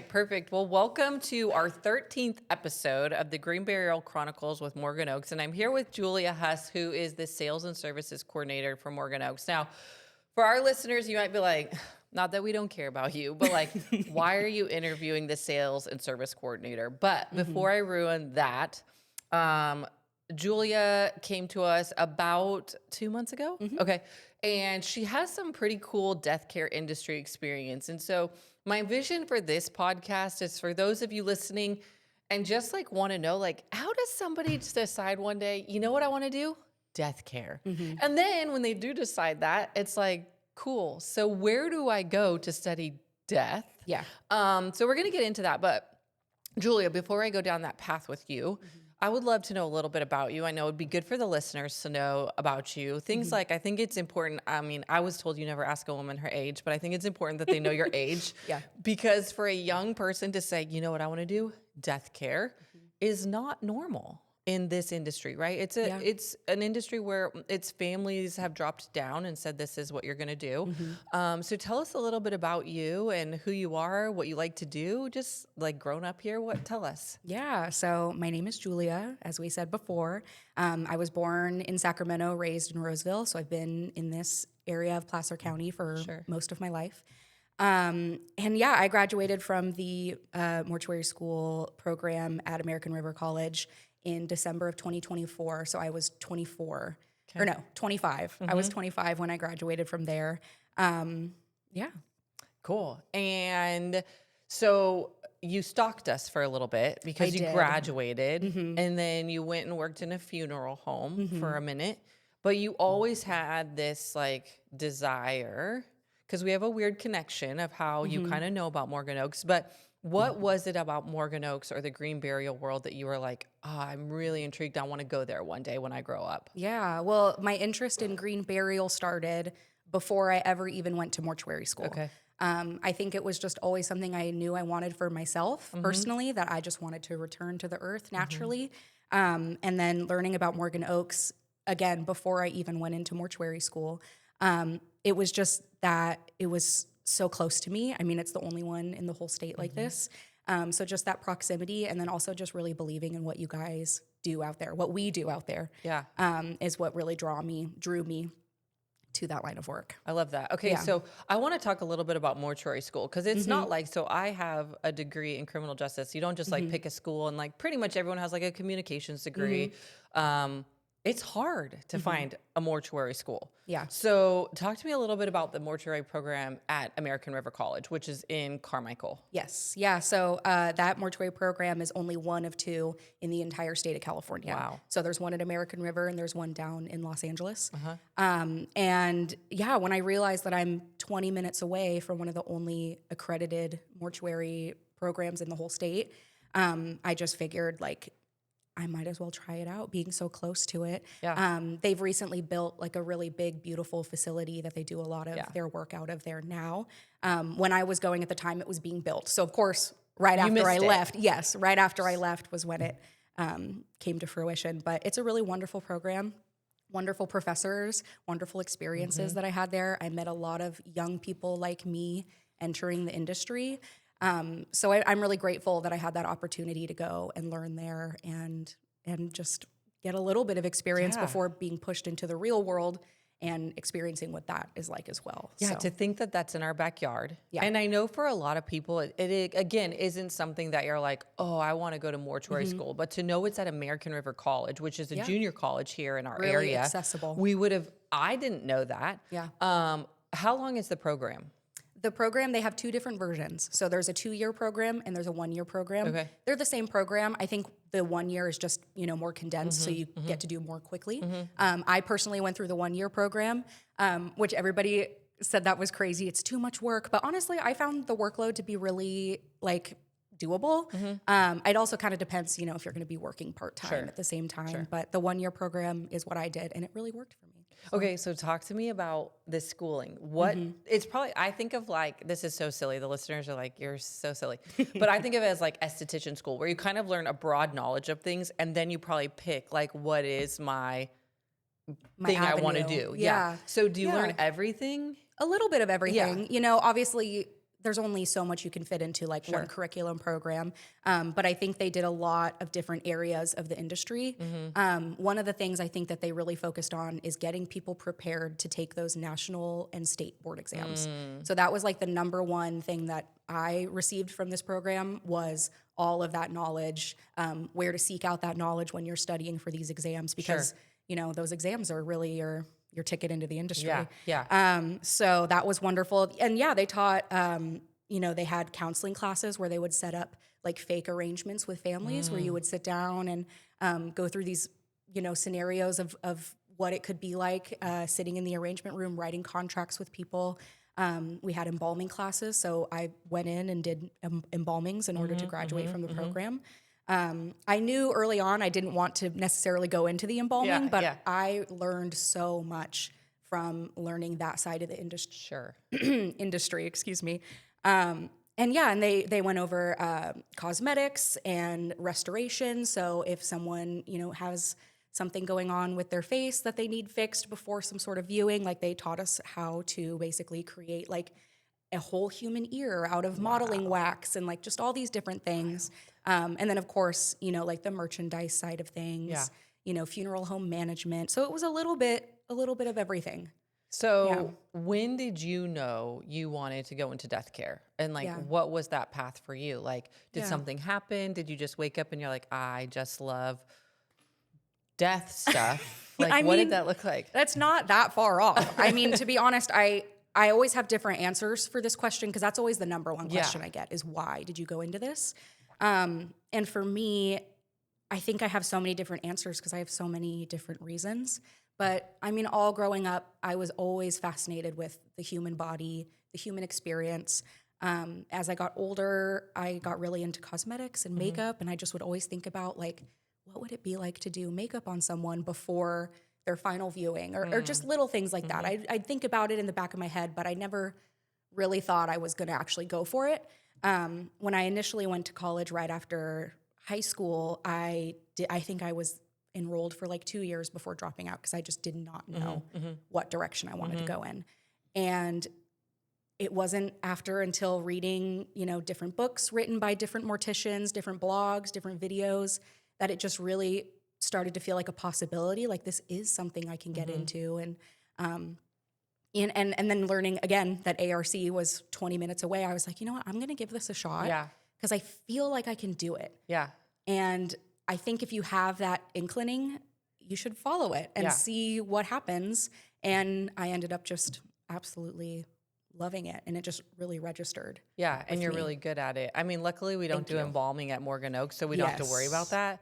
right, perfect. Well, welcome to our 13th episode of the Green Burial Chronicles with Morgan Oaks. And I'm here with Julia Huss, who is the Sales and Services Coordinator for Morgan Oaks. Now, for our listeners, you might be like, not that we don't care about you, but like, why are you interviewing the Sales and Service Coordinator? But before I ruin that, Julia came to us about 2 months ago. Okay. And she has some pretty cool death care industry experience. And so my vision for this podcast is for those of you listening and just like want to know, like, how does somebody just decide one day, you know what I want to do? Death care. And then when they do decide that, it's like, cool. So where do I go to study death? Yeah. So we're going to get into that. But Julia, before I go down that path with you, I would love to know a little bit about you. I know it'd be good for the listeners to know about you. Things like, I think it's important. I mean, I was told you never ask a woman her age, but I think it's important that they know your age. Yeah. Because for a young person to say, you know what I want to do? Death care is not normal in this industry, right? It's an industry where its families have dropped down and said, this is what you're going to do. So tell us a little bit about you and who you are, what you like to do, just like grown up here. Tell us. Yeah. So my name is Julia, as we said before. I was born in Sacramento, raised in Roseville. So I've been in this area of Placer County for most of my life. And yeah, I graduated from the mortuary school program at American River College in December of 2024. So I was 24, or no, 25. I was 25 when I graduated from there. Yeah. Cool. And so you stalked us for a little bit because you graduated and then you went and worked in a funeral home for a minute, but you always had this like desire, because we have a weird connection of how you kind of know about Morgan Oaks, but what was it about Morgan Oaks or the green burial world that you were like, oh, I'm really intrigued. I want to go there one day when I grow up? Yeah. Well, my interest in green burial started before I ever even went to mortuary school. Okay. I think it was just always something I knew I wanted for myself personally, that I just wanted to return to the earth naturally. And then learning about Morgan Oaks, again, before I even went into mortuary school, it was just that it was so close to me. I mean, it's the only one in the whole state like this. So just that proximity, and then also just really believing in what you guys do out there, what we do out there, is what really drew me to that line of work. I love that. Okay, so I want to talk a little bit about mortuary school, because it's not like, so I have a degree in criminal justice. You don't just like pick a school, and like pretty much everyone has like a communications degree. It's hard to find a mortuary school. Yeah. So talk to me a little bit about the mortuary program at American River College, which is in Carmichael. Yes. Yeah. So that mortuary program is only one of two in the entire state of California. Wow. So there's one at American River and there's one down in Los Angeles. And yeah, when I realized that I'm 20 minutes away from one of the only accredited mortuary programs in the whole state, I just figured like, I might as well try it out, being so close to it. Yeah. They've recently built like a really big, beautiful facility that they do a lot of their work out of there now. When I was going at the time, it was being built. So of course, right after I left was when it came to fruition. But it's a really wonderful program, wonderful professors, wonderful experiences that I had there. I met a lot of young people like me entering the industry. So I'm really grateful that I had that opportunity to go and learn there and just get a little bit of experience before being pushed into the real world and experiencing what that is like as well. Yeah, So, to think that that's in our backyard. Yeah. And I know for a lot of people, it again isn't something that you're like, oh, I want to go to mortuary school. But to know it's at American River College, which is a junior college here in our really area. accessible. I didn't know that. Yeah. How long is the program? The program, they have two different versions. So there's a 2-year program and there's a 1-year program. Okay. They're the same program. I think the 1 year is just, more condensed, so you get to do more quickly. I personally went through the 1-year program, which everybody said that was crazy. It's too much work. But honestly, I found the workload to be really like doable. It also kind of depends, if you're going to be working part-time at the same time. But the 1-year program is what I did, and it really worked for me. Okay, so talk to me about this schooling. It's probably, I think of like, this is so silly. The listeners are like, you're so silly. But I think of it as like esthetician school, where you kind of learn a broad knowledge of things, and then you probably pick like, what is my thing I want to avenue. do. Yeah. So do you learn everything? A little bit of everything. Obviously there's only so much you can fit into like one curriculum program. But I think they did a lot of different areas of the industry. One of the things I think that they really focused on is getting people prepared to take those national and state board exams. So that was like the number one thing that I received from this program was all of that knowledge, where to seek out that knowledge when you're studying for these exams, because you know, those exams are really your ticket into the industry. So that was wonderful. And yeah, they taught, you know, they had counseling classes where they would set up like fake arrangements with families where you would sit down and go through these, you know, scenarios of what it could be like sitting in the arrangement room, writing contracts with people. We had embalming classes. So I went in and did embalmings in order to graduate from the program. I knew early on I didn't want to necessarily go into the embalming, but I learned so much from learning that side of the industry. Industry, excuse me. And they went over cosmetics and restoration. So if someone, you know, has something going on with their face that they need fixed before some sort of viewing, like they taught us how to basically create like a whole human ear out of modeling wax and like just all these different things. And then of course, you know, like the merchandise side of things, you know, funeral home management. So it was a little bit of everything. So when did you know you wanted to go into death care? And like, what was that path for you? Like, did something happen? Did you just wake up and you're like, I just love death stuff? Like, what did that look like? That's not that far off. I mean, to be honest, I always have different answers for this question because that's always the number one question I get is why did you go into this? And for me, I think I have so many different answers because I have so many different reasons. But I mean, all growing up, I was always fascinated with the human body, the human experience. As I got older, I got really into cosmetics and makeup, and I just would always think about like, what would it be like to do makeup on someone before their final viewing, or just little things like that. I'd think about it in the back of my head, but I never really thought I was going to actually go for it. When I initially went to college right after high school, I think I was enrolled for like 2 years before dropping out because I just did not know what direction I wanted to go in. And it wasn't until reading, you know, different books written by different morticians, different blogs, different videos, that it just really started to feel like a possibility. Like this is something I can get into. And then learning again that ARC was 20 minutes away, I was like, you know what, I'm going to give this a shot because I feel like I can do it. And I think if you have that inclining, you should follow it and see what happens. And I ended up just absolutely loving it, and it just really registered. And you're really good at it. I mean, luckily we don't do embalming at Morgan Oak, so we don't have to worry about that.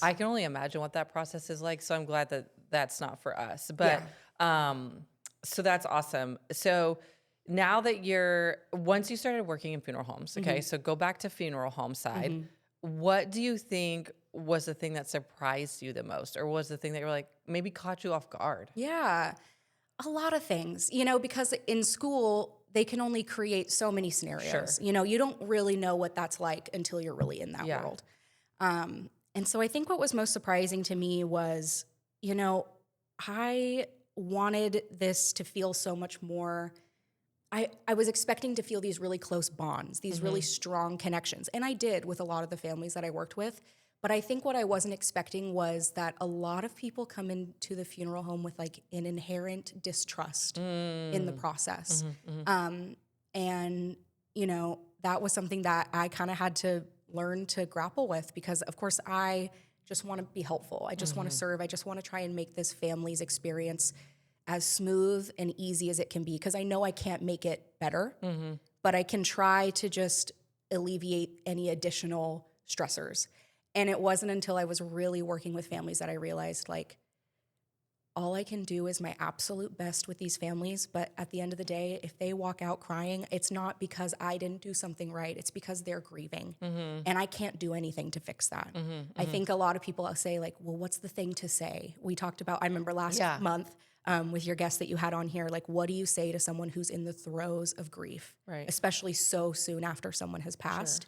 I can only imagine what that process is like, so I'm glad that that's not for us. But so that's awesome. So now that once you started working in funeral homes, okay, so go back to funeral home side. What do you think was the thing that surprised you the most, or was the thing that you're like maybe caught you off guard? A lot of things, you know, because in school they can only create so many scenarios. You know, you don't really know what that's like until you're really in that world. And so I think what was most surprising to me was, you know, I wanted this to feel so much more. I was expecting to feel these really close bonds, these really strong connections. And I did with a lot of the families that I worked with. But I think what I wasn't expecting was that a lot of people come into the funeral home with like an inherent distrust in the process. And, you know, that was something that I kind of had to learn to grapple with because, of course, I just want to be helpful. I just want to serve. I just want to try and make this family's experience as smooth and easy as it can be because I know I can't make it better, but I can try to just alleviate any additional stressors. And it wasn't until I was really working with families that I realized, like, all I can do is my absolute best with these families. But at the end of the day, if they walk out crying, it's not because I didn't do something right. It's because they're grieving. And I can't do anything to fix that. I think a lot of people say, like, well, what's the thing to say? We talked about, I remember last month with your guest that you had on here, like, what do you say to someone who's in the throes of grief, especially so soon after someone has passed?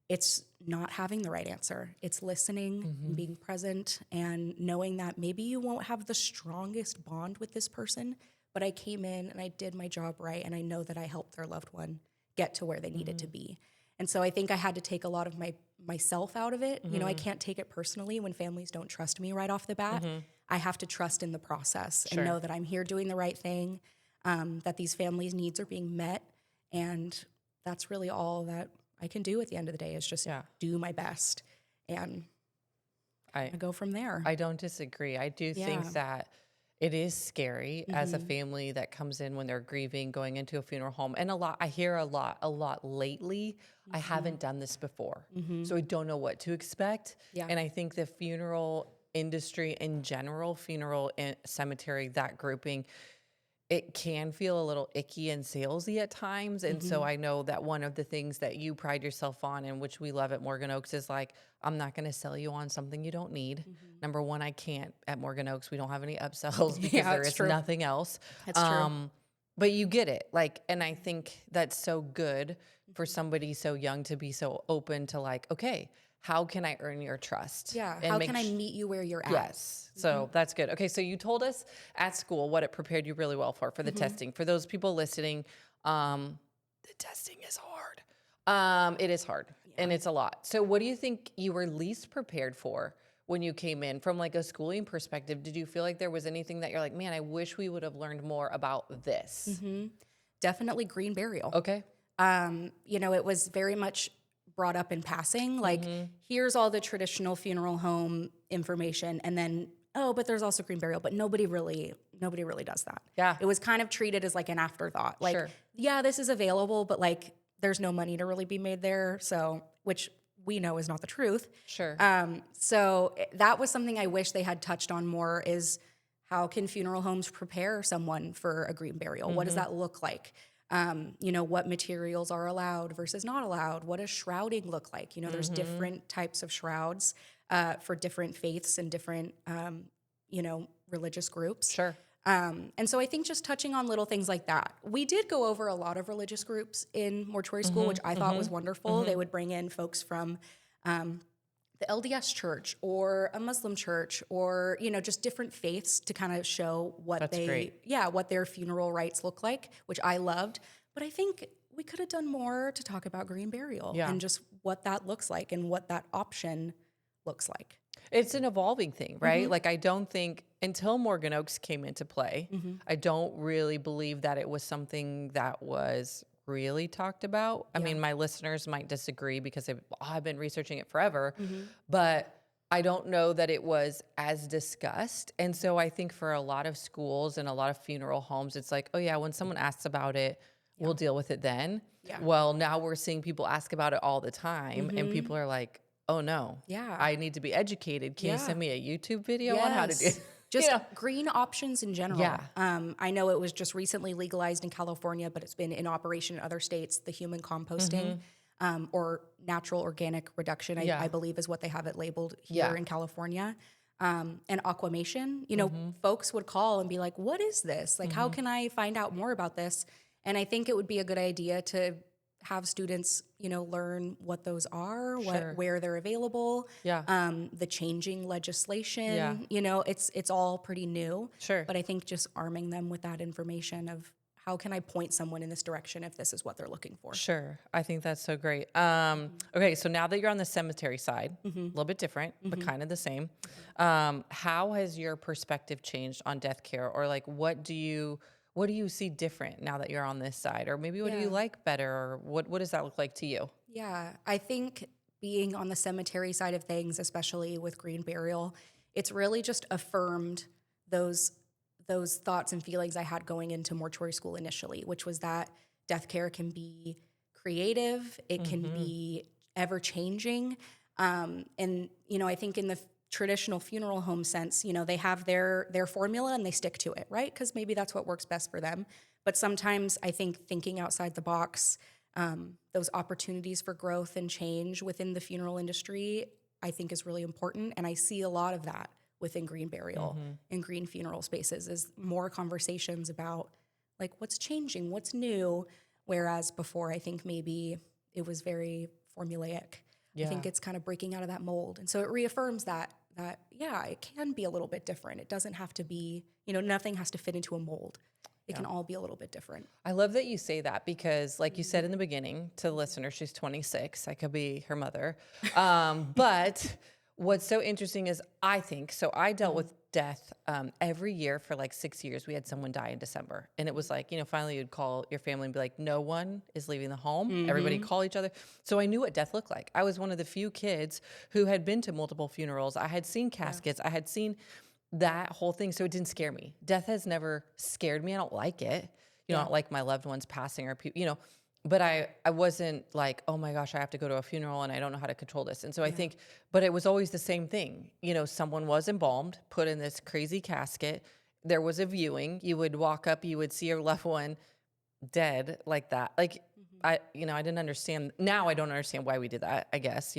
It's not having the right answer. It's listening and being present and knowing that maybe you won't have the strongest bond with this person, but I came in and I did my job right, and I know that I helped their loved one get to where they needed to be. And so I think I had to take a lot of myself out of it. You know, I can't take it personally when families don't trust me right off the bat. I have to trust in the process and know that I'm here doing the right thing, that these families' needs are being met. And that's really all that I can do at the end of the day is just do my best. And I go from there. I don't disagree. I do think that it is scary as a family that comes in when they're grieving, going into a funeral home. And I hear a lot lately. I haven't done this before. So I don't know what to expect. And I think the funeral industry in general, funeral and cemetery, that grouping, it can feel a little icky and salesy at times. And so I know that one of the things that you pride yourself on, and which we love at Morgan Oaks, is like, I'm not going to sell you on something you don't need. Number one, I can't at Morgan Oaks. We don't have any upsells because there is nothing else. That's true. But you get it. Like, and I think that's so good for somebody so young to be so open to like, okay, how can I earn your trust? Yeah. How can I meet you where you're at? Yes. So that's good. Okay. So you told us at school what it prepared you really well for the testing. For those people listening, the testing is hard. It is hard and it's a lot. So what do you think you were least prepared for when you came in from like a schooling perspective? Did you feel like there was anything that you're like, man, I wish we would have learned more about this? Definitely green burial. Okay. You know, it was very much brought up in passing, like here's all the traditional funeral home information, and then but there's also green burial, but nobody really does that. Yeah, it was kind of treated as like an afterthought, like this is available, but like there's no money to really be made there, so which we know is not the truth. So that was something I wish they had touched on more, is how can funeral homes prepare someone for a green burial? What does that look like? You know, what materials are allowed versus not allowed? What does shrouding look like? You know, there's different types of shrouds for different faiths and different, you know, religious groups. And so I think just touching on little things like that. We did go over a lot of religious groups in mortuary school, which I thought was wonderful. They would bring in folks from the LDS church or a Muslim church, or, you know, just different faiths to kind of show what what their funeral rites look like, which I loved. But I think we could have done more to talk about green burial and just what that looks like and what that option looks like. It's an evolving thing, right? Like, I don't think until Morgan Oaks came into play, I don't really believe that it was something that was really talked about. I mean, my listeners might disagree because I've been researching it forever, but I don't know that it was as discussed. And so I think for a lot of schools and a lot of funeral homes, it's like, oh yeah, when someone asks about it, we'll deal with it then. Well, now we're seeing people ask about it all the time, and people are like, oh no, I need to be educated. Can you send me a YouTube video on how to do it? Just green options in general. I know it was just recently legalized in California, but it's been in operation in other states. The human composting or natural organic reduction, I believe is what they have it labeled here in California. And aquamation, you know, folks would call and be like, what is this? Like, how can I find out more about this? And I think it would be a good idea to have students, you know, learn what those are, where they're available, the changing legislation, you know, it's all pretty new. But I think just arming them with that information of how can I point someone in this direction if this is what they're looking for? I think that's so great. Okay, so now that you're on the cemetery side, a little bit different, but kind of the same. How has your perspective changed on death care, or like, what do you see different now that you're on this side? Or maybe what do you like better? Or what does that look like to you? Yeah, I think being on the cemetery side of things, especially with green burial, it's really just affirmed those thoughts and feelings I had going into mortuary school initially, which was that death care can be creative, it can be ever changing. And, you know, I think in the traditional funeral home sense, you know, they have their formula and they stick to it, right? Because maybe that's what works best for them. But sometimes I think thinking outside the box, those opportunities for growth and change within the funeral industry, I think is really important. And I see a lot of that within green burial and green funeral spaces, is more conversations about like what's changing, what's new. Whereas before, I think maybe it was very formulaic. I think it's kind of breaking out of that mold. And so it reaffirms that it can be a little bit different. It doesn't have to be, you know, nothing has to fit into a mold. it can all be a little bit different. I love that you say that because, like you said in the beginning to the listener, she's 26. I could be her mother. But what's so interesting is I dealt with death every year for like 6 years. We had someone die in December. And it was like, finally you'd call your family and be like, no one is leaving the home. Everybody call each other. So I knew what death looked like. I was one of the few kids who had been to multiple funerals. I had seen caskets. I had seen that whole thing. So it didn't scare me. Death has never scared me. I don't like it. I don't like my loved ones passing or people, but I wasn't like, oh my gosh, I have to go to a funeral and I don't know how to control this. And so I think, but it was always the same thing. Someone was embalmed, put in this crazy casket. There was a viewing. You would walk up, you would see your loved one dead like that. Like, I didn't understand. Now I don't understand why we did that, I guess,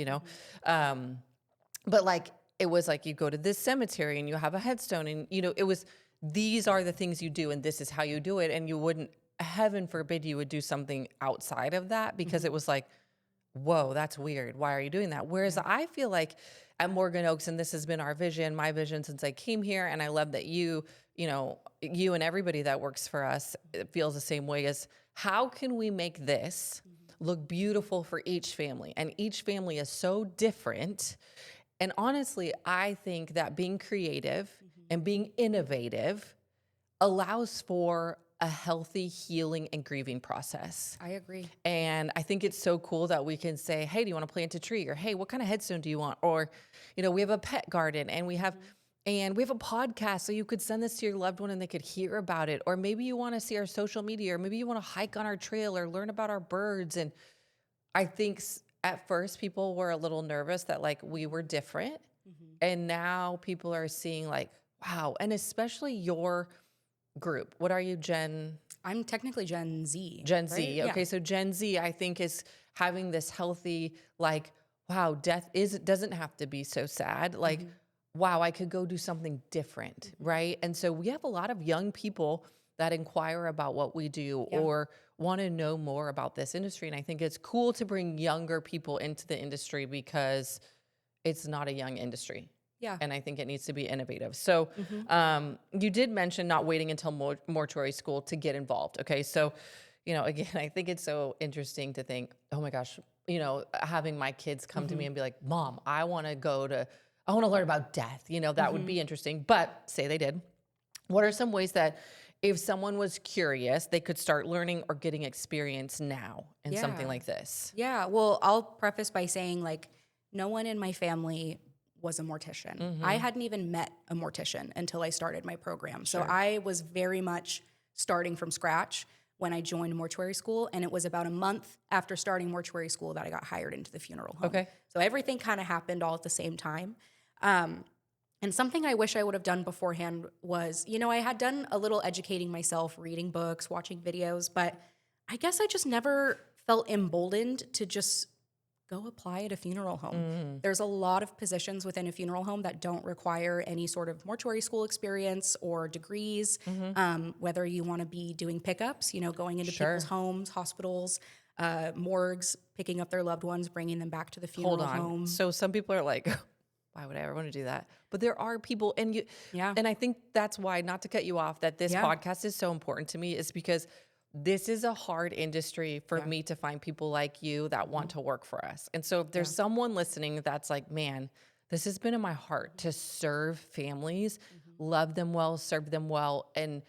but like, it was like you go to this cemetery and you have a headstone and, it was, these are the things you do and this is how you do it. And you wouldn't, heaven forbid you would do something outside of that because it was like, whoa, that's weird. Why are you doing that? Whereas I feel like at Morgan Oaks, and this has been my vision since I came here. And I love that you and everybody that works for us feels the same way as how can we make this look beautiful for each family? And each family is so different. And honestly, I think that being creative and being innovative allows for a healthy healing and grieving process. I agree. And I think it's so cool that we can say, hey, do you want to plant a tree? Or, hey, what kind of headstone do you want? Or, we have a pet garden and we have a podcast. So you could send this to your loved one and they could hear about it. Or maybe you want to see our social media, or maybe you want to hike on our trail or learn about our birds. And I think at first people were a little nervous that like we were different. And now people are seeing like, wow. And especially your group. What are you, Gen? I'm technically Gen Z. Gen Z. Okay. Yeah. So Gen Z, I think, is having this healthy, like, wow, death doesn't have to be so sad. Like, wow, I could go do something different. Right. And so we have a lot of young people that inquire about what we do or want to know more about this industry. And I think it's cool to bring younger people into the industry because it's not a young industry. Yeah. And I think it needs to be innovative. So you did mention not waiting until mortuary school to get involved. Okay. So, again, I think it's so interesting to think, oh my gosh, having my kids come to me and be like, Mom, I want to learn about death. That would be interesting. But say they did. What are some ways that if someone was curious, they could start learning or getting experience now in something like this? Yeah. Well, I'll preface by saying like no one in my family was a mortician. I hadn't even met a mortician until I started my program. So I was very much starting from scratch when I joined mortuary school. And it was about a month after starting mortuary school that I got hired into the funeral home. Okay. So everything kind of happened all at the same time. And something I wish I would have done beforehand was, I had done a little educating myself, reading books, watching videos, but I guess I just never felt emboldened to just go apply at a funeral home. There's a lot of positions within a funeral home that don't require any sort of mortuary school experience or degrees, whether you want to be doing pickups, going into people's homes, hospitals, morgues, picking up their loved ones, bringing them back to the funeral home. So some people are like, why would I ever want to do that? But there are people, and and I think that's why, not to cut you off, that this podcast is so important to me, is because this is a hard industry for me to find people like you that want to work for us. And so if there's someone listening that's like, man, this has been in my heart to serve families, love them well, serve them well, and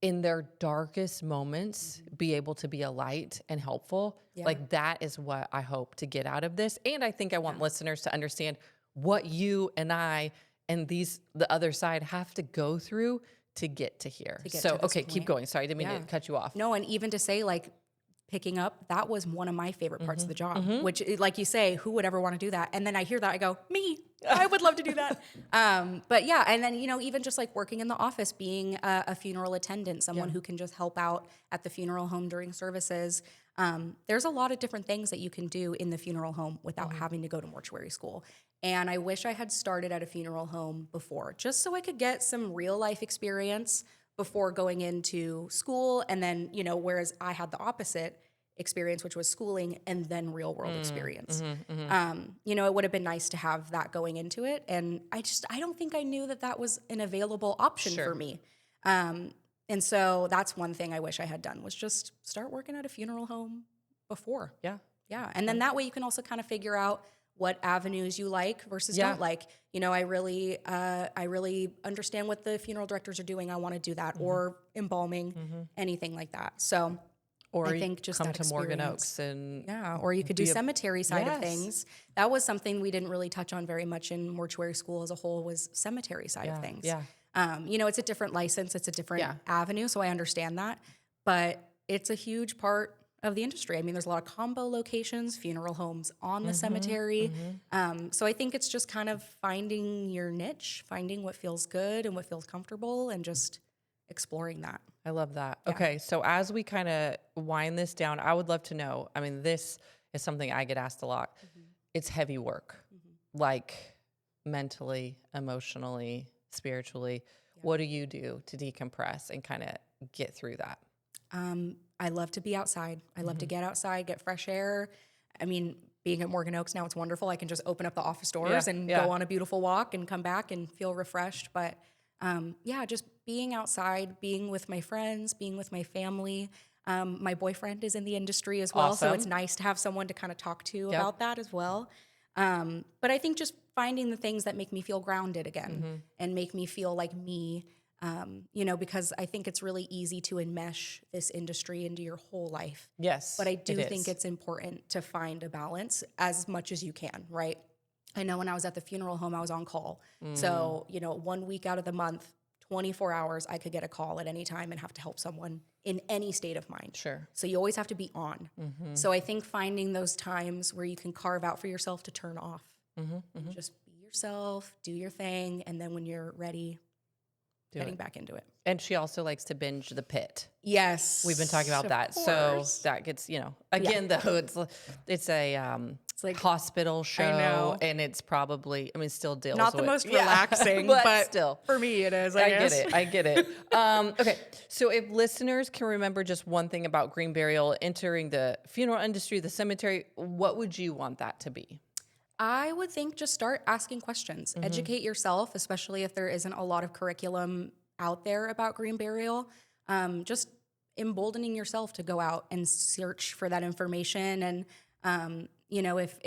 in their darkest moments, be able to be a light and helpful. Like that is what I hope to get out of this. And I think I want listeners to understand what you and I and the other side have to go through to get to here. So, okay, keep going. Sorry, I didn't mean to cut you off. No, and even to say like picking up, that was one of my favorite parts of the job, which like you say, who would ever want to do that? And then I hear that, I go, me, I would love to do that. But yeah, and then, even just like working in the office, being a funeral attendant, someone who can just help out at the funeral home during services. There's a lot of different things that you can do in the funeral home without having to go to mortuary school. And I wish I had started at a funeral home before, just so I could get some real life experience before going into school. And then, whereas I had the opposite experience, which was schooling and then real world experience. It would have been nice to have that going into it. And I don't think I knew that was an available option for me. And so that's one thing I wish I had done was just start working at a funeral home before. Yeah. Yeah. And then that way you can also kind of figure out what avenues you like versus don't like. You know, I really understand what the funeral directors are doing. I want to do that, or embalming, anything like that. So or I think just come that to Morgan Oaks and or you could do cemetery side of things. That was something we didn't really touch on very much in mortuary school as a whole, was cemetery side of things. Yeah. You know, it's a different license, it's a different avenue, so I understand that, but it's a huge part of the industry. I mean, there's a lot of combo locations, funeral homes on the cemetery. So I think it's just kind of finding your niche, finding what feels good and what feels comfortable, and just exploring that. I love that. Yeah. Okay, so as we kind of wind this down, I would love to know, I mean, this is something I get asked a lot. It's heavy work, like mentally, emotionally, spiritually. What do you do to decompress and kind of get through that? I love to be outside. I love to get outside, get fresh air. I mean, being at Morgan Oaks now, it's wonderful. I can just open up the office doors and go on a beautiful walk and come back and feel refreshed. But just being outside, being with my friends, being with my family. My boyfriend is in the industry as well, so it's nice to have someone to kind of talk to about that as well. But I think just finding the things that make me feel grounded again and make me feel like me. You know, because I think it's really easy to enmesh this industry into your whole life. Yes. But I do think it's important to find a balance as much as you can, right? I know when I was at the funeral home, I was on call. So, you know, 1 week out of the month, 24 hours, I could get a call at any time and have to help someone in any state of mind. Sure. So you always have to be on. So I think finding those times where you can carve out for yourself to turn off, just be yourself, do your thing, and then when you're ready, getting back into it. And she also likes to binge The Pit. Yes. We've been talking about that. Course. So that gets, you know, again, though, it's a like hospital show, and it's probably, I mean, still deals not the with, most relaxing, but still. For me, it is, I guess. I get it. Okay. So if listeners can remember just one thing about Green Burial entering the funeral industry, the cemetery, what would you want that to be? I would think just start asking questions. Educate yourself, especially if there isn't a lot of curriculum out there about Green Burial. Just emboldening yourself to go out and search for that information. And, you know, if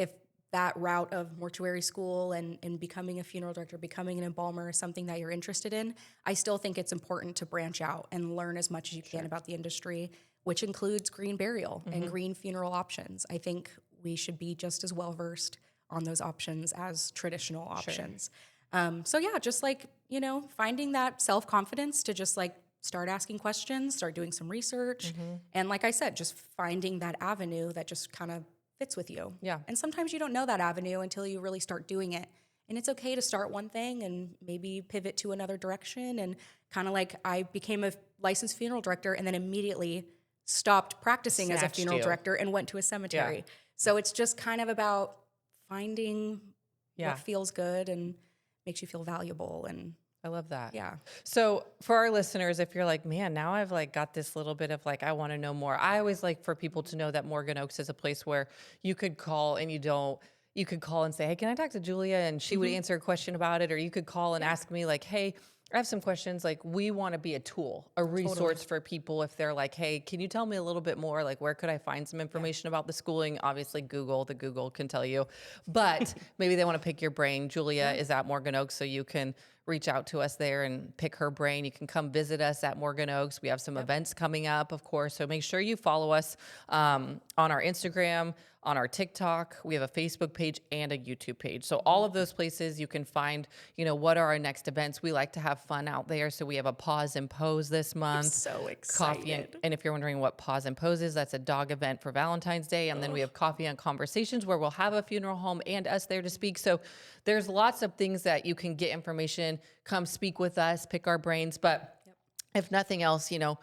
that route of mortuary school and becoming a funeral director, becoming an embalmer is something that you're interested in, I still think it's important to branch out and learn as much as you can about the industry, which includes Green Burial and green funeral options. I think we should be just as well versed on those options as traditional options. So yeah, just like, you know, finding that self-confidence to just like start asking questions, start doing some research. And like I said, just finding that avenue that just kind of fits with you. Yeah. And sometimes you don't know that avenue until you really start doing it. And it's okay to start one thing and maybe pivot to another direction. And kind of like I became a licensed funeral director and then immediately stopped practicing as a funeral director and went to a cemetery. So it's just kind of about finding what feels good and makes you feel valuable. And I love that. Yeah. So for our listeners, if you're like, man, now I've like got this little bit of like, I want to know more. I always like for people to know that Morgan Oaks is a place where you could call and you could call and say, hey, can I talk to Julia? And she would answer a question about it. Or you could call and ask me like, hey, I have some questions. Like, we want to be a tool, a resource for people if they're like, hey, can you tell me a little bit more? Like, where could I find some information about the schooling? Obviously, the Google can tell you. But maybe they want to pick your brain. Julia is at Morgan Oaks, so you can reach out to us there and pick her brain. You can come visit us at Morgan Oaks. We have some events coming up, of course. So make sure you follow us on our Instagram, on our TikTok. We have a Facebook page and a YouTube page. So all of those places you can find, you know, what are our next events. We like to have fun out there. So we have a Pause and Pose this month. I'm so excited. Coffee and if you're wondering what Pause and Pose is, that's a dog event for Valentine's Day. And then we have Coffee and Conversations where we'll have a funeral home and us there to speak. So there's lots of things that you can get information, come speak with us, pick our brains. But if nothing else, you know,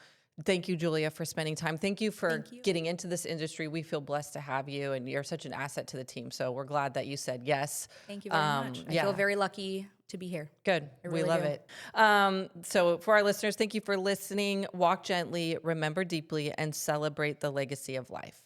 thank you, Julia, for spending time. Thank you for getting into this industry. We feel blessed to have you, and you're such an asset to the team. So we're glad that you said yes. Thank you very much. I feel very lucky to be here. Good. Really we love do. it. So for our listeners, thank you for listening. Walk gently, remember deeply, and celebrate the legacy of life.